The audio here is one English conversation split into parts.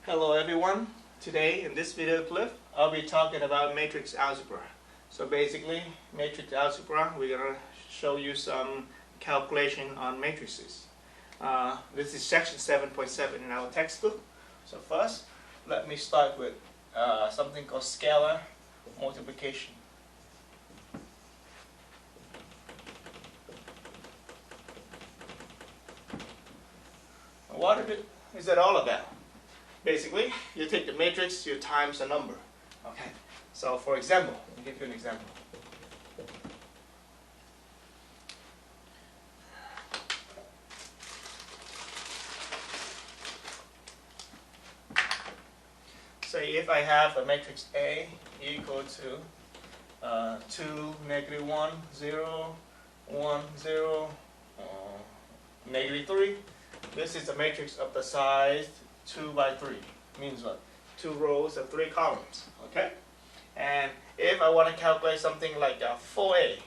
Hello everyone. Today in this video clip I'll be talking about matrix algebra. So basically matrix algebra, we're going to show you some calculation on matrices. This is section 7.7 in our textbook. So first let me start with something called scalar multiplication. What is that all about? Basically, you take the matrix, you times a number. Okay. So for example, I'll give you an example. Say if I have a matrix A equal to 2, -1, 0, 1, 0, -3. This is a matrix of the size 2 by 3. Means what? 2 rows and 3 columns. Okay? And if I want to calculate something like 4A,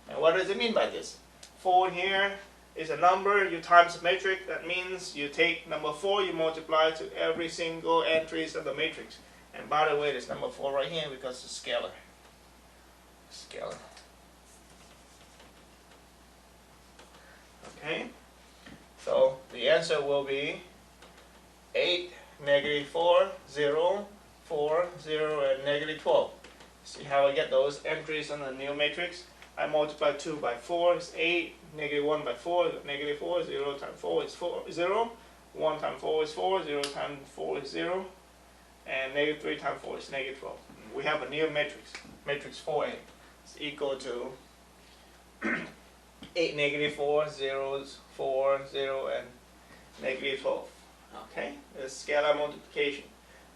and what does it mean by this? 4 here is a number, you times the matrix. That means you take number 4, you multiply to every single entries of the matrix. And by the way, there's number 4 right here because it's scalar. Scalar. Okay? So the answer will be 8, -4, 0, 4, 0, and -12. See how I get those entries on the new matrix? I multiply 2 by 4 is 8, -1 by 4 is -4, 0 times 4 is 0, 1 times 4 is 4, 0 times 4 is 0, and -3 times 4 is -12. We have a new matrix, matrix 4A. It's equal to 8, -4, 0, 4, 0, and -12. Okay, it's scalar multiplication,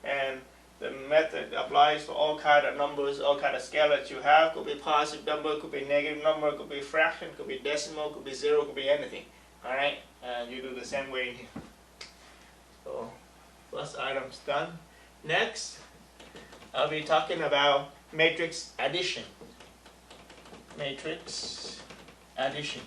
and the method applies for all kind of numbers, all kind of scalars you have. Could be positive number, could be negative number, could be fraction, could be decimal, could be 0, could be anything. All right, and you do the same way in here. So first item's done. Next, I'll be talking about matrix addition. Matrix addition.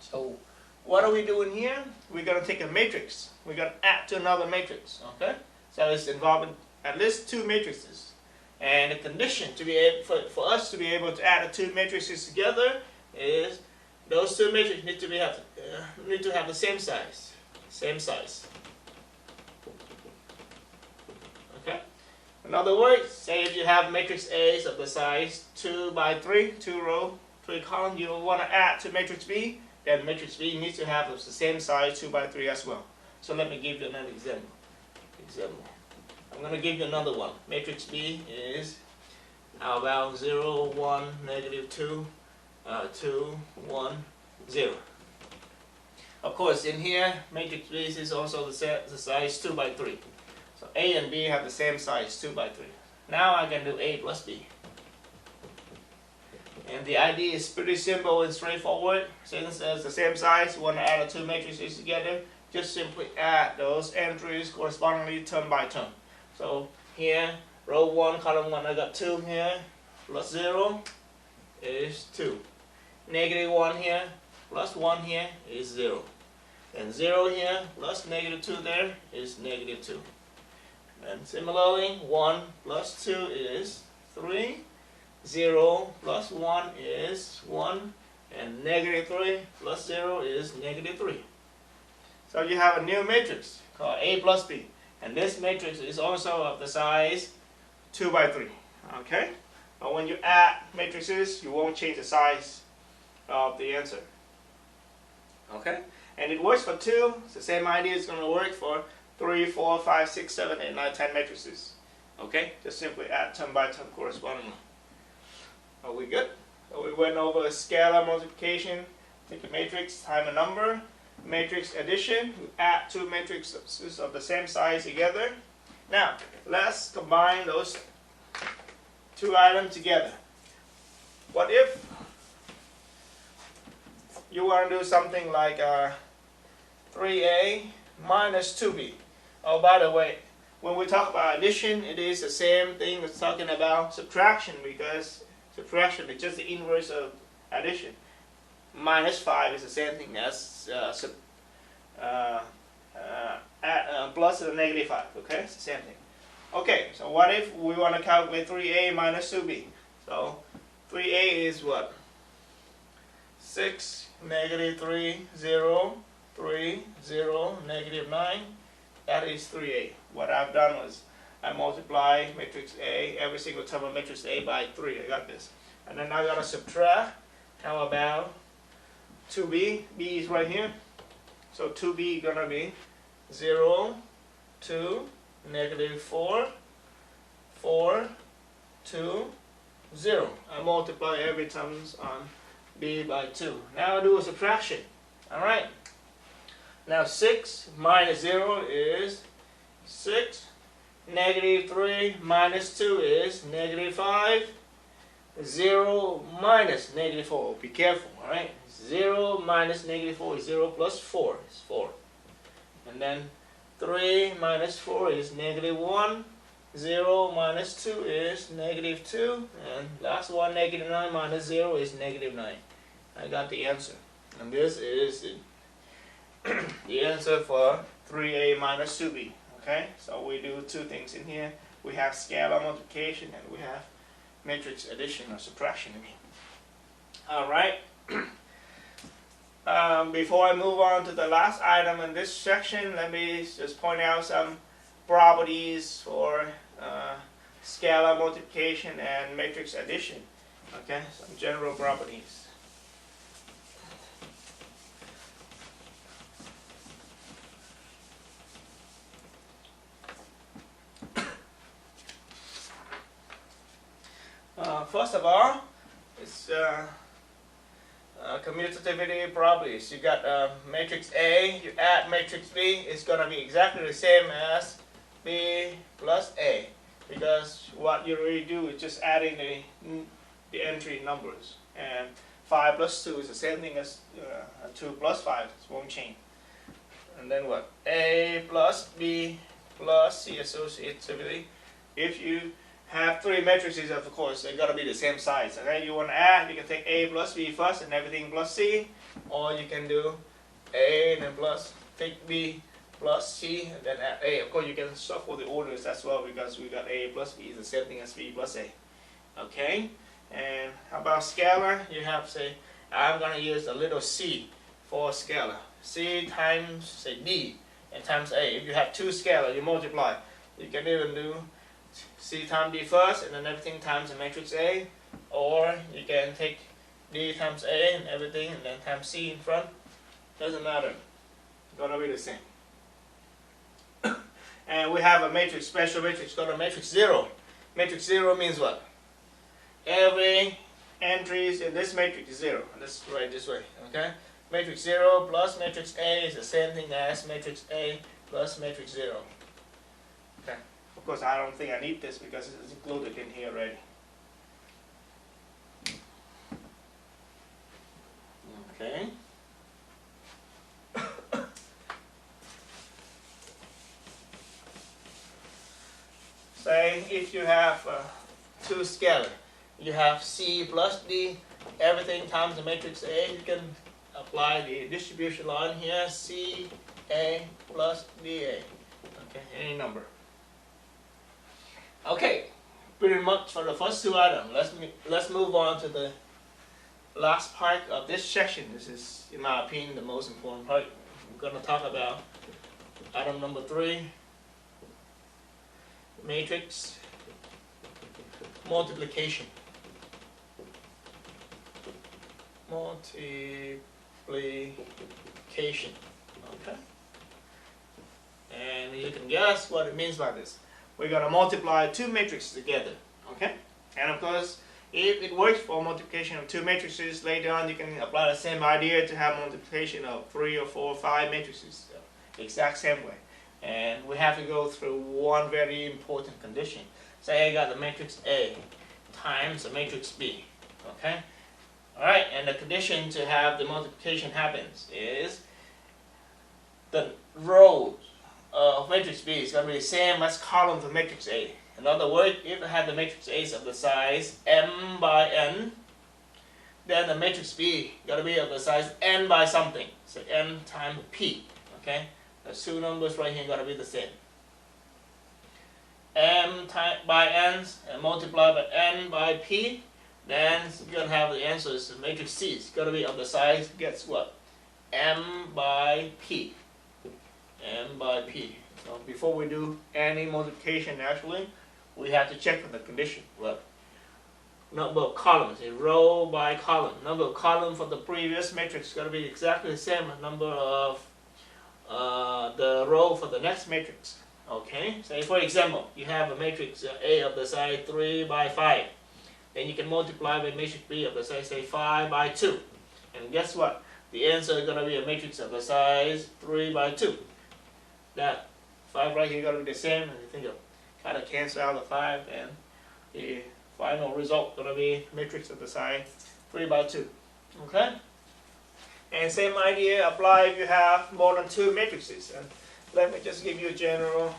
So what are we doing here? We're going to take a matrix. We're going to add to another matrix. Okay? So it's involving at least 2 matrices. And the condition to be able, for us to be able to add the 2 matrices together is those 2 matrices need to have the same size. Same size. Okay? In other words, say if you have matrix A of the size 2 by 3, 2 row, 3 column, you want to add to matrix B, then matrix B needs to have the same size 2 by 3 as well. So let me give you another example. I'm going to give you another one. Matrix B is about 0, 1, -2, 2, 1, 0. Of course, in here, matrix B is also the size 2 by 3. So A and B have the same size, 2 by 3. Now I can do A plus B. And the idea is pretty simple and straightforward. Since it's the same size, you want to add the 2 matrices together, just simply add those entries correspondingly term by term. So here, row 1, column 1, I got 2 here, plus 0 is 2. -1 here, plus 1 here is 0. And 0 here, plus -2 there is -2. And similarly, 1 plus 2 is 3. 0 plus 1 is 1, and -3 plus 0 is -3. So you have a new matrix called A plus B, and this matrix is also of the size 2 by 3. Okay? But when you add matrices, you won't change the size of the answer. Okay? And it works for 2. It's the same idea is going to work for 3, 4, 5, 6, 7, 8, 9, 10 matrices. Okay? Just simply add term by term correspondingly. Are we good? So we went over scalar multiplication, take a matrix, time a number, matrix addition, we add 2 matrices of the same size together. Now, let's combine those 2 items together. What if you want to do something like 3A minus 2B? Oh, by the way, when we talk about addition, it is the same thing as talking about subtraction, because subtraction is just the inverse of addition. Minus 5 is the same thing as plus and negative 5. Okay, it's the same thing. Okay, so what if we want to calculate 3a minus 2b? So 3a is what? 6, negative 3, 0, 3, 0, negative 9. That is 3a. What I've done was I multiply matrix A, every single term of matrix A by 3. I got this. And then I got to subtract. How about 2b? B is right here. So 2b is going to be 0, 2, negative 4, 4, 2, 0. I multiply every terms on b by 2. Now I do a subtraction. Alright. Now 6 minus 0 is 6. Negative 3 minus 2 is negative 5. 0 minus negative 4. Be careful, alright? 0 minus negative 4 is 0 plus 4 is 4. And then 3 minus 4 is negative 1. 0 minus 2 is negative 2. And last one, negative 9 minus 0 is negative 9. I got the answer. And this is the answer for 3a minus 2b. Okay, so we do two things in here. We have scalar multiplication and we have matrix addition or subtraction again. Alright. Before I move on to the last item in this section, let me just point out some properties for scalar multiplication and matrix addition. Okay, some general properties. First of all, it's commutativity properties. You got matrix A, you add matrix B, it's going to be exactly the same as B plus A, because what you really do is just adding the entry numbers, and 5 plus 2 is the same thing as 2 plus 5, it won't change. And then what? A plus B plus C associativity. If you have three matrices, of course, they're going to be the same size. Okay, you want to add, you can take A plus B first and everything plus C, or you can do A and then plus, take B plus C and then add A. Of course, you can shuffle the orders as well because we got A plus B is the same thing as B plus A. Okay, and how about scalar? You have, say, I'm going to use a little c for scalar. C times, say, D and times A. If you have two scalar, you multiply. You can even do C times D first and then everything times the matrix A, or you can take D times A and everything and then times C in front. Doesn't matter. It's going to be the same. And we have a matrix, special matrix called a matrix 0. Matrix 0 means what? Every entries in this matrix is 0. Let's write this way. Okay? Matrix 0 plus matrix A is the same thing as matrix A plus matrix 0. Okay. Of course, I don't think I need this because it's included in here already. Okay. Say if you have two scalar, you have C plus D, everything times the matrix A, you can apply the distribution line here, C, A plus DA. Okay, any number. Okay, pretty much for the first two items. Let's move on to the last part of this section. This is, in my opinion, the most important part. We're going to talk about item number 3, matrix multiplication. Multiplication. Okay. And you can guess what it means by this. We're going to multiply two matrices together. Okay? And of course, if it works for multiplication of two matrices, later on you can apply the same idea to have multiplication of 3 or 4 or 5 matrices. The exact same way. And we have to go through one very important condition. Say I got the matrix A times the matrix B. Okay? Alright, and the condition to have the multiplication happens is the rows of matrix B is going to be the same as columns of matrix A. In other words, if I have the matrix A of the size m by n, then the matrix B is going to be of the size n by something. So n times p. Okay, the two numbers right here are going to be the same. M by n and multiply by n by p, then you're going to have the answers. The matrix C is going to be of the size, guess what? M by p. M by p. So before we do any multiplication, actually, we have to check for the condition. What? Number of columns, a row by column. Number of columns for the previous matrix is going to be exactly the same as number of the row for the next matrix. Okay, say for example, you have a matrix A of the size 3 by 5. Then you can multiply by matrix B of the size, say, 5 by 2. And guess what? The answer is going to be a matrix of the size 3 by 2. That 5 right here is going to be the same. And you think of kind of cancel out the 5, and the final result is going to be matrix of the size 3 by 2. Okay? And same idea apply if you have more than 2 matrices. And let me just give you a general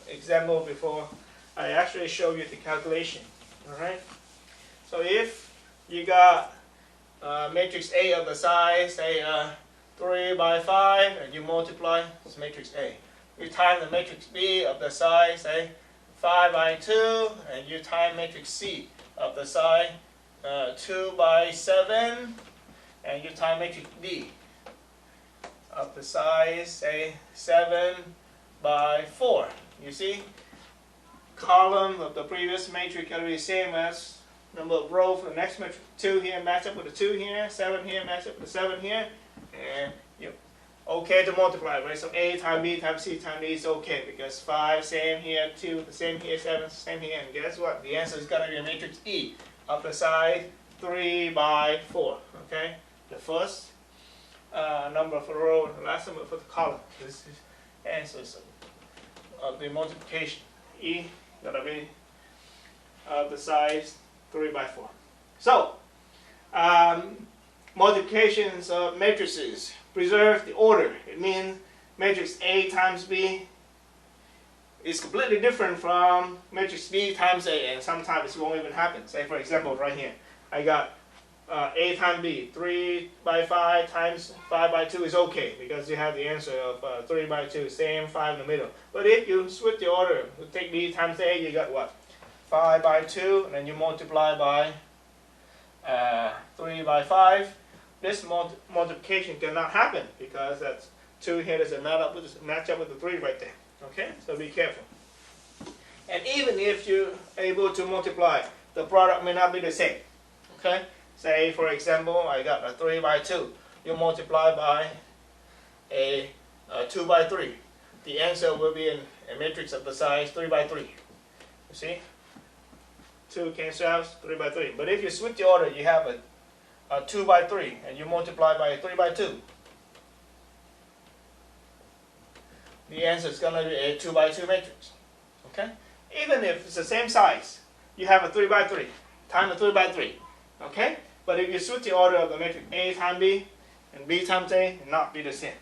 example before I actually show you the calculation. Alright? So if you got matrix A of the size, say 3 by 5, and you multiply, it's matrix A. You time the matrix B of the size, say 5 by 2, and you time matrix C of the size 2 by 7, and you time matrix D of the size, say 7 by 4. You see, column of the previous matrix going to be the same as number of rows for the next matrix. 2 here match up with the 2 here, 7 here match up with the 7 here, and you're okay to multiply, right? So A times B times C times D is okay, because 5 same here, 2 the same here, 7 same here, and guess what? The answer is going to be a matrix E of the size 3 by 4. Okay, the first number for the row, the last number for the column. This is answers of the multiplication. E gonna be of the size 3 by 4. So multiplications of matrices preserve the order. It means matrix A times B is completely different from matrix B times A, and sometimes it won't even happen. Say for example, right here, I got A times B, 3 by 5 times 5 by 2 is okay, because you have the answer of 3 by 2, same 5 in the middle. But if you switch the order, you take B times A, you got what? 5 by 2, and then you multiply by 3 by 5. This multiplication cannot happen, because that's 2 here doesn't match up with the 3 right there. Okay, so be careful. And even if you're able to multiply, the product may not be the same. Okay. Say, for example, I got a 3 by 2. You multiply by a 2 by 3. The answer will be in a matrix of the size 3 by 3. You see? 2 cancels out, 3 by 3. But if you switch the order, you have a 2 by 3, and you multiply by a 3 by 2. The answer is going to be a 2 by 2 matrix. Okay? Even if it's the same size, you have a 3 by 3 times a 3 by 3. Okay? But if you switch the order of the matrix A times B and B times A, it will not be the same.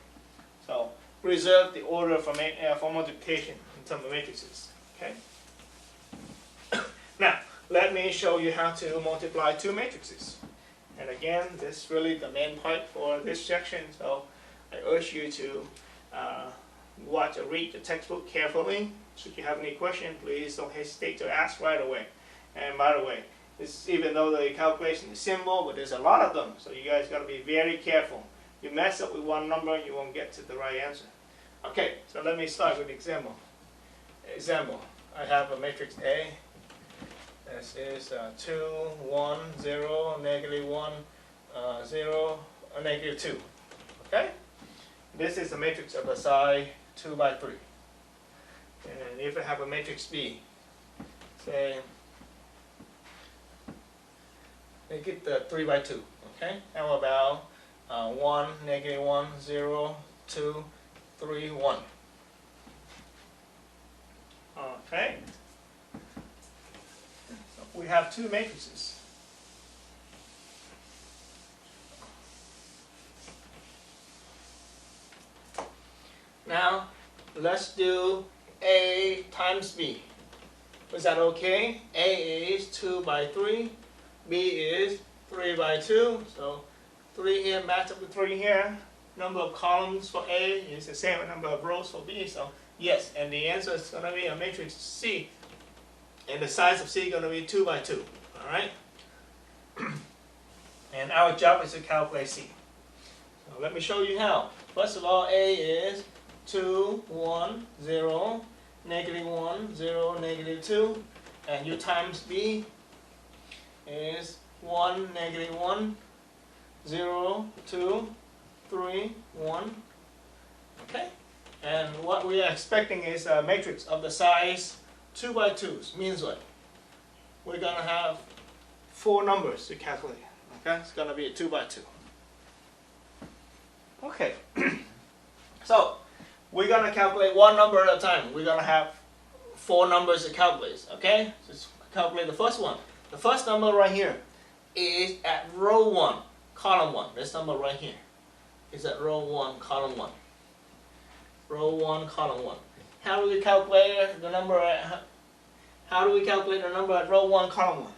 So preserve the order for multiplication in terms of matrices. Okay? Now, let me show you how to multiply 2 matrices. And again, this is really the main part for this section, so I urge you to watch or read the textbook carefully. Should you have any question, please don't hesitate to ask right away. And by the way, even though the calculation is simple, but there's a lot of them, so you guys got to be very careful. You mess up with one number, you won't get to the right answer. Okay, so let me start with example. Example, I have a matrix A. This is 2, 1, 0, negative 1, 0, negative 2. Okay? This is a matrix of the size 2 by 3. And if I have a matrix B, say, make it 3 by 2. Okay? How about 1, negative 1, 0, 2, 3, 1. Okay? So we have 2 matrices. Now, let's do A times B. Was that okay? A is 2 by 3. B is 3 by 2. So 3 here match up with 3 here. number of columns for A is the same number of rows for B. So yes, and the answer is going to be a matrix C, and the size of C is going to be 2 by 2. All right. And our job is to calculate C. So let me show you how. First of all, A is 2, 1, 0, negative 1, 0, negative 2, and you times B is 1, negative 1, 0, 2, 3, 1. Okay? And what we are expecting is a matrix of the size 2 by 2. Means what? We're going to have 4 numbers to calculate. Okay? It's going to be a 2 by 2. Okay. So, we're going to calculate one number at a time. We're going to have 4 numbers to calculate. Okay? Let's calculate the first one. The first number right here is at row 1, column 1. This number right here is at row 1, column 1. Row 1, column 1. How do we calculate the number at, row 1, column 1?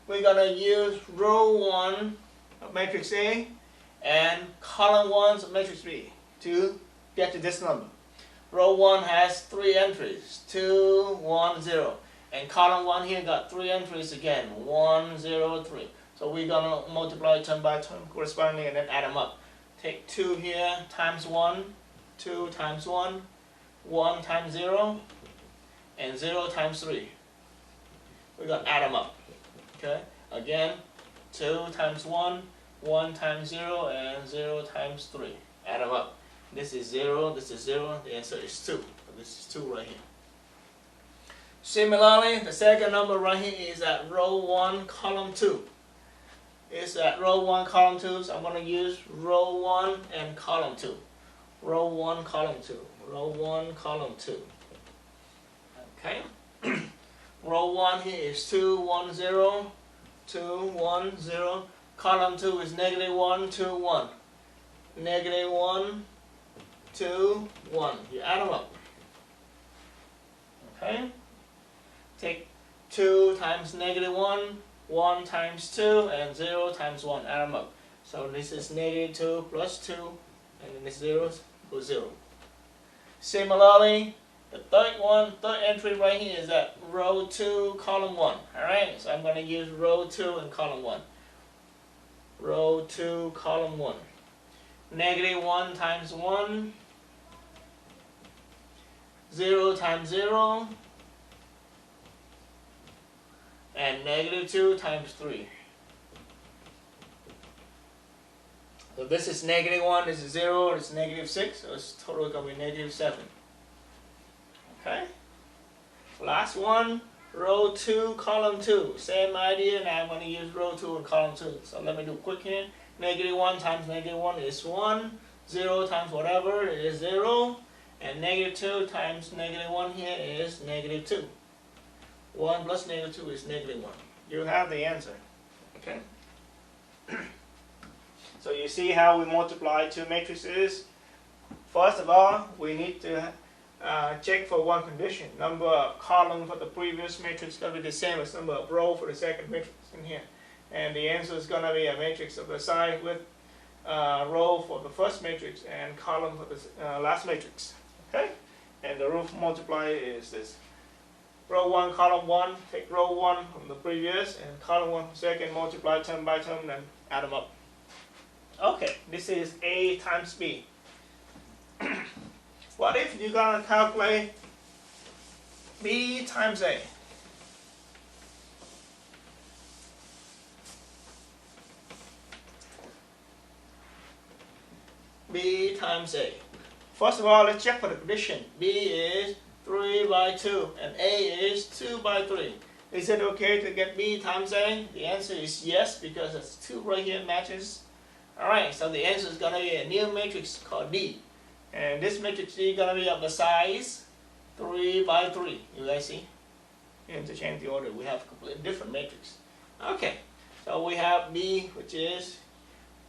We're going to use row 1 of matrix A and column 1 of matrix B to get to this number. Row 1 has 3 entries, 2, 1, 0. And column 1 here got 3 entries again, 1, 0, 3. So we're going to multiply term by term correspondingly and then add them up. Take 2 here times 1, 2 times 1, 1 times 0, and 0 times 3. We're going to add them up. Okay? Again, 2 times 1, 1 times 0, and 0 times 3. Add them up. This is 0, this is 0, the answer is 2. So this is 2 right here. Similarly, the second number right here is at row 1, column 2. It's at row 1, column 2, so I'm going to use row 1 and column 2. Row 1, column 2. Row 1, column 2. Okay? Row 1 here is 2, 1, 0, 2, 1, 0. Column 2 is negative 1, 2, 1. Negative 1, 2, 1. You add them up. Okay? Take 2 times negative 1, 1 times 2, and 0 times 1. Add them up. So this is negative 2 plus 2, and then this 0 equals 0. Similarly, the third entry right here is at row 2, column 1. Alright, so I'm going to use row 2 and column 1. Row 2, column 1. Negative 1 times 1, 0 times 0, and negative 2 times 3. So this is negative 1, this is 0, this is negative 6, so it's total going to be negative 7. Okay? Last one, row 2, column 2. Same idea, now I'm going to use row 2 and column 2. So let me do quick here. Negative 1 times negative 1 is 1. 0 times whatever is 0. And negative 2 times negative 1 here is negative 2. 1 plus negative 2 is negative 1. You have the answer. Okay? So you see how we multiply 2 matrices. First of all, we need to check for one condition. Number of columns for the previous matrix is going to be the same as number of rows for the second matrix in here. And the answer is going to be a matrix of the size with row for the first matrix and column for the last matrix. Okay? And the rule for multiply is this. Row 1, column 1, take row 1 from the previous and column 1 from second, multiply term by term, then add them up. Okay, this is A times B. What if you're going to calculate B times A? B times A. First of all, let's check for the condition. B is 3 by 2 and A is 2 by 3. Is it okay to get B times A? The answer is yes, because it's 2 right here matches. Alright, so the answer is going to be a new matrix called D. And this matrix D is going to be of the size 3 by 3. You guys see? You have to change the order. We have a completely different matrix. Okay, so we have B, which is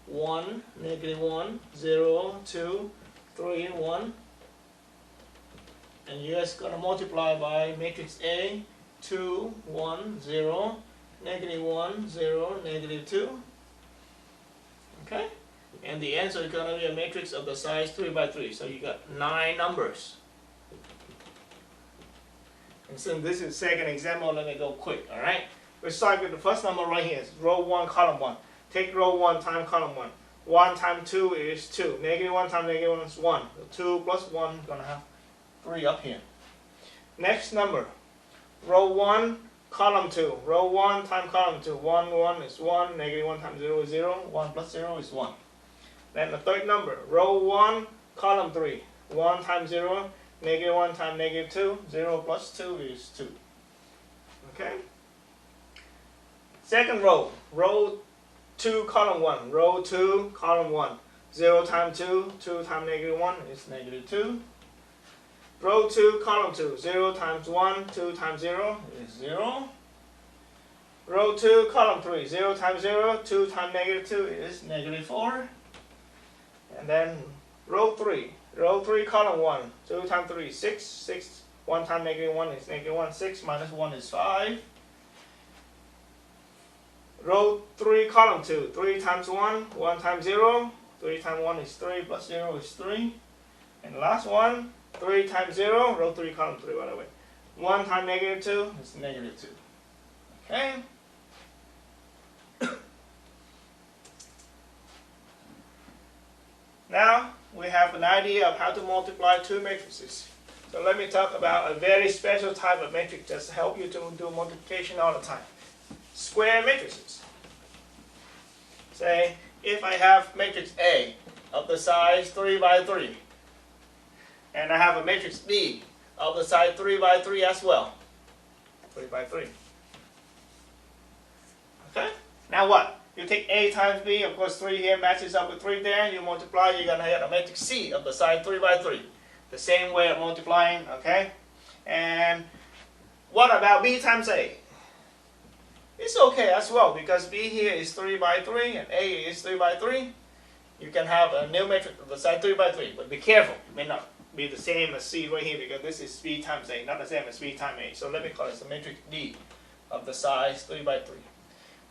1, negative 1, 0, 2, 3, 1. And you're just going to multiply by matrix A, 2, 1, 0, negative 1, 0, negative 2. Okay? And the answer is going to be a matrix of the size 3 by 3. So you got 9 numbers. And since this is the second example, let me go quick, all right? We start with the first number right here. It's row 1, column 1. Take row 1 times column 1. 1 times 2 is 2. Negative 1 times negative 1 is 1. So 2 plus 1 is going to have 3 up here. Next number, row 1, column 2. Row 1 times column 2. 1, 1 is 1. Negative 1 times 0 is 0. 1 plus 0 is 1. Then the third number, row 1, column 3. 1 times 0. Negative 1 times negative 2. 0 plus 2 is 2. Okay? Second row, row 2, column 1. Row 2, column 1. 0 times 2. 2 times negative 1 is negative 2. Row 2, column 2. 0 times 1. 2 times 0 is 0. Row 2, column 3. 0 times 0. 2 times negative 2 is negative 4. And then row 3. Row 3, column 1. 2 times 3 is 6. 6. 1 times negative 1 is negative 1. 6 minus 1 is 5. Row 3, column 2. 3 times 1. 1 times 0. 3 times 1 is 3. Plus 0 is 3. And the last one. 3 times 0. Row 3, column 3, by the way. 1 times negative 2 is negative 2. Okay? Now, we have an idea of how to multiply two matrices. So let me talk about a very special type of matrix that helps you to do multiplication all the time. Square matrices. Say, if I have matrix A of the size 3 by 3, and I have a matrix B of the size 3 by 3 as well. 3 by 3. Okay? Now what? You take A times B, of course 3 here matches up with 3 there, you multiply, you're going to get a matrix C of the size 3 by 3. The same way of multiplying, okay? And what about B times A? It's okay as well, because B here is 3 by 3 and A is 3 by 3. You can have a new matrix of the size 3 by 3, but be careful, it may not be the same as C right here, because this is B times A, not the same as B times A. So let me call this a matrix D of the size 3 by 3.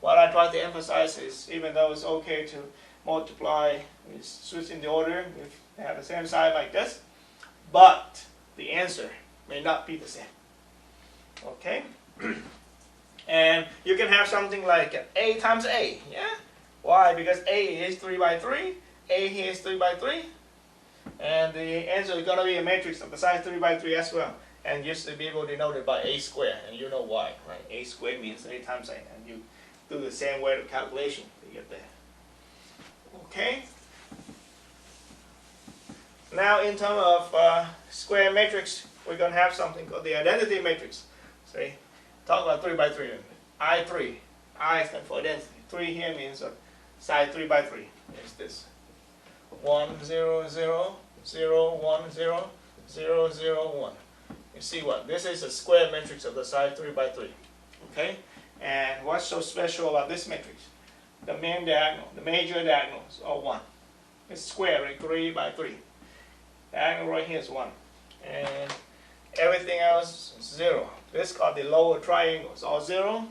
What I try to emphasize is, even though it's okay to multiply, switching the order, if they have the same size like this, but the answer may not be the same. Okay? And you can have something like A times A, yeah? Why? Because A is 3 by 3, A here is 3 by 3, and the answer is going to be a matrix of the size 3 by 3 as well. And you should be able to denote it by A squared, and you know why, right? A squared means A times A, and you do the same way of calculation to get there. Okay? Now in terms of square matrix, we're going to have something called the identity matrix. See? Talk about 3 by 3. I3. I stands for identity. 3 here means size 3 by 3. Is this. 1, 0, 0, 0, 1, 0, 0, 0, 1. You see what? This is a square matrix of the size 3 by 3. Okay? And what's so special about this matrix? The main diagonal, the major diagonals are 1. It's square, right? 3 by 3. Diagonal right here is 1. And everything else is 0. This is called the lower triangle. It's all 0.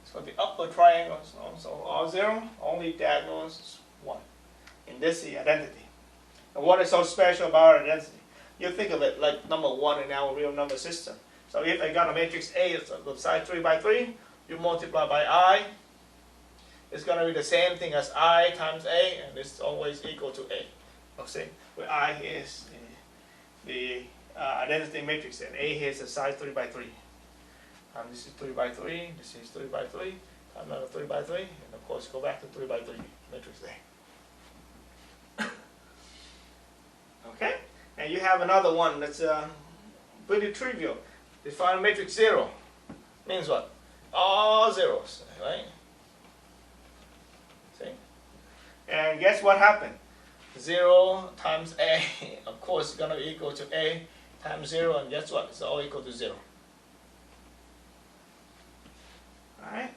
It's called the upper triangle. It's also all 0. Only diagonals is 1. And this is the identity. And what is so special about our identity? You think of it like number 1 in our real number system. So if I got a matrix A of the size 3 by 3, you multiply by I. It's going to be the same thing as I times A, and it's always equal to A. Okay, where I is the identity matrix, and A here is the size 3 by 3. This is 3 by 3, this is 3 by 3, another 3 by 3, and of course go back to 3 by 3 matrix there. Okay, and you have another one that's pretty trivial. Define matrix 0. Means what? All zeros, right? See? And guess what happened? 0 times A, of course, is going to be equal to A times 0, and guess what? It's all equal to 0. Alright?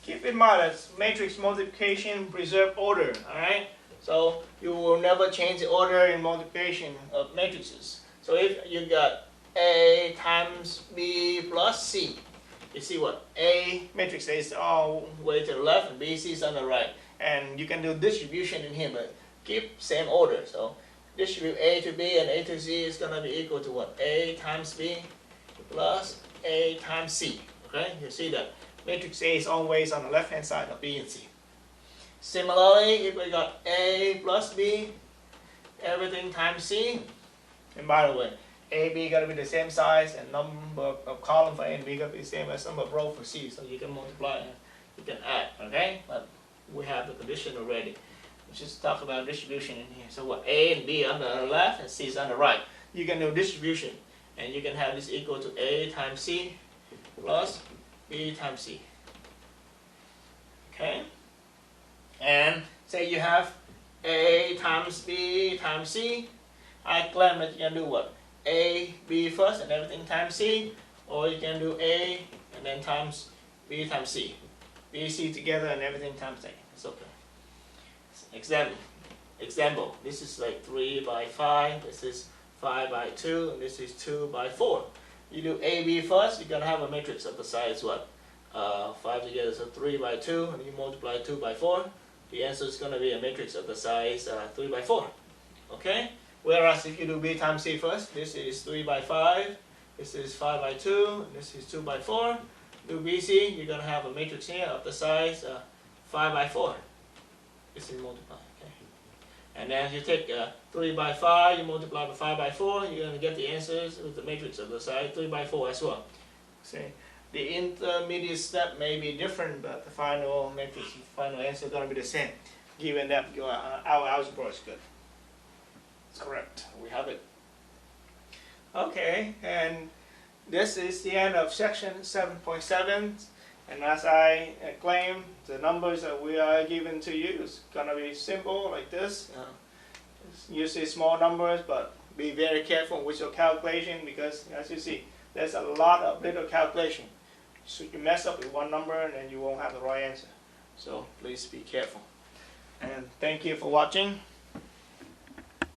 Keep in mind that matrix multiplication preserve order, alright? So you will never change the order in multiplication of matrices. So if you got A times B plus C, you see what? A matrix A is all way to the left and B, C is on the right. And you can do distribution in here, but keep same order. So distribute A to B and A to C is going to be equal to what? A times B plus A times C. Okay, you see that matrix A is always on the left hand side of B and C. Similarly, if we got A plus B, everything times C, and by the way, A, B got to be the same size, and number of column for A and B got to be the same as number of row for C, so you can multiply and you can add, okay? But we have the condition already. Let's just talk about distribution in here. So what, A and B on the left and C is on the right. You can do distribution, and you can have this equal to A times C plus B times C. Okay? And say you have A times B times C. I claim that you can do what? A, B first and everything times C. Or you can do A and then times B times C. B, C together and everything times A. It's okay. Example. This is like 3 by 5. This is 5 by 2. And this is 2 by 4. You do A, B first. You're going to have a matrix of the size what? 5 together, so 3 by 2. And you multiply 2 by 4. The answer is going to be a matrix of the size 3 by 4. Okay? Whereas if you do B times C first, this is 3 by 5. This is 5 by 2. And this is 2 by 4. Do BC, you're going to have a matrix here of the size 5 by 4. This is multiply. Okay? And then you take 3 by 5, you multiply by 5 by 4, you're going to get the answers with the matrix of the size 3 by 4 as well. See, the intermediate step may be different, but the final matrix, the final answer is going to be the same, given that our algebra is good. It's correct. We have it. Okay, and this is the end of section 7.7. And as I claim, the numbers that we are given to you is going to be simple like this. It's usually small numbers, but be very careful with your calculation because, as you see, there's a lot of little calculation. So you mess up with one number and then you won't have the right answer. So please be careful. And thank you for watching.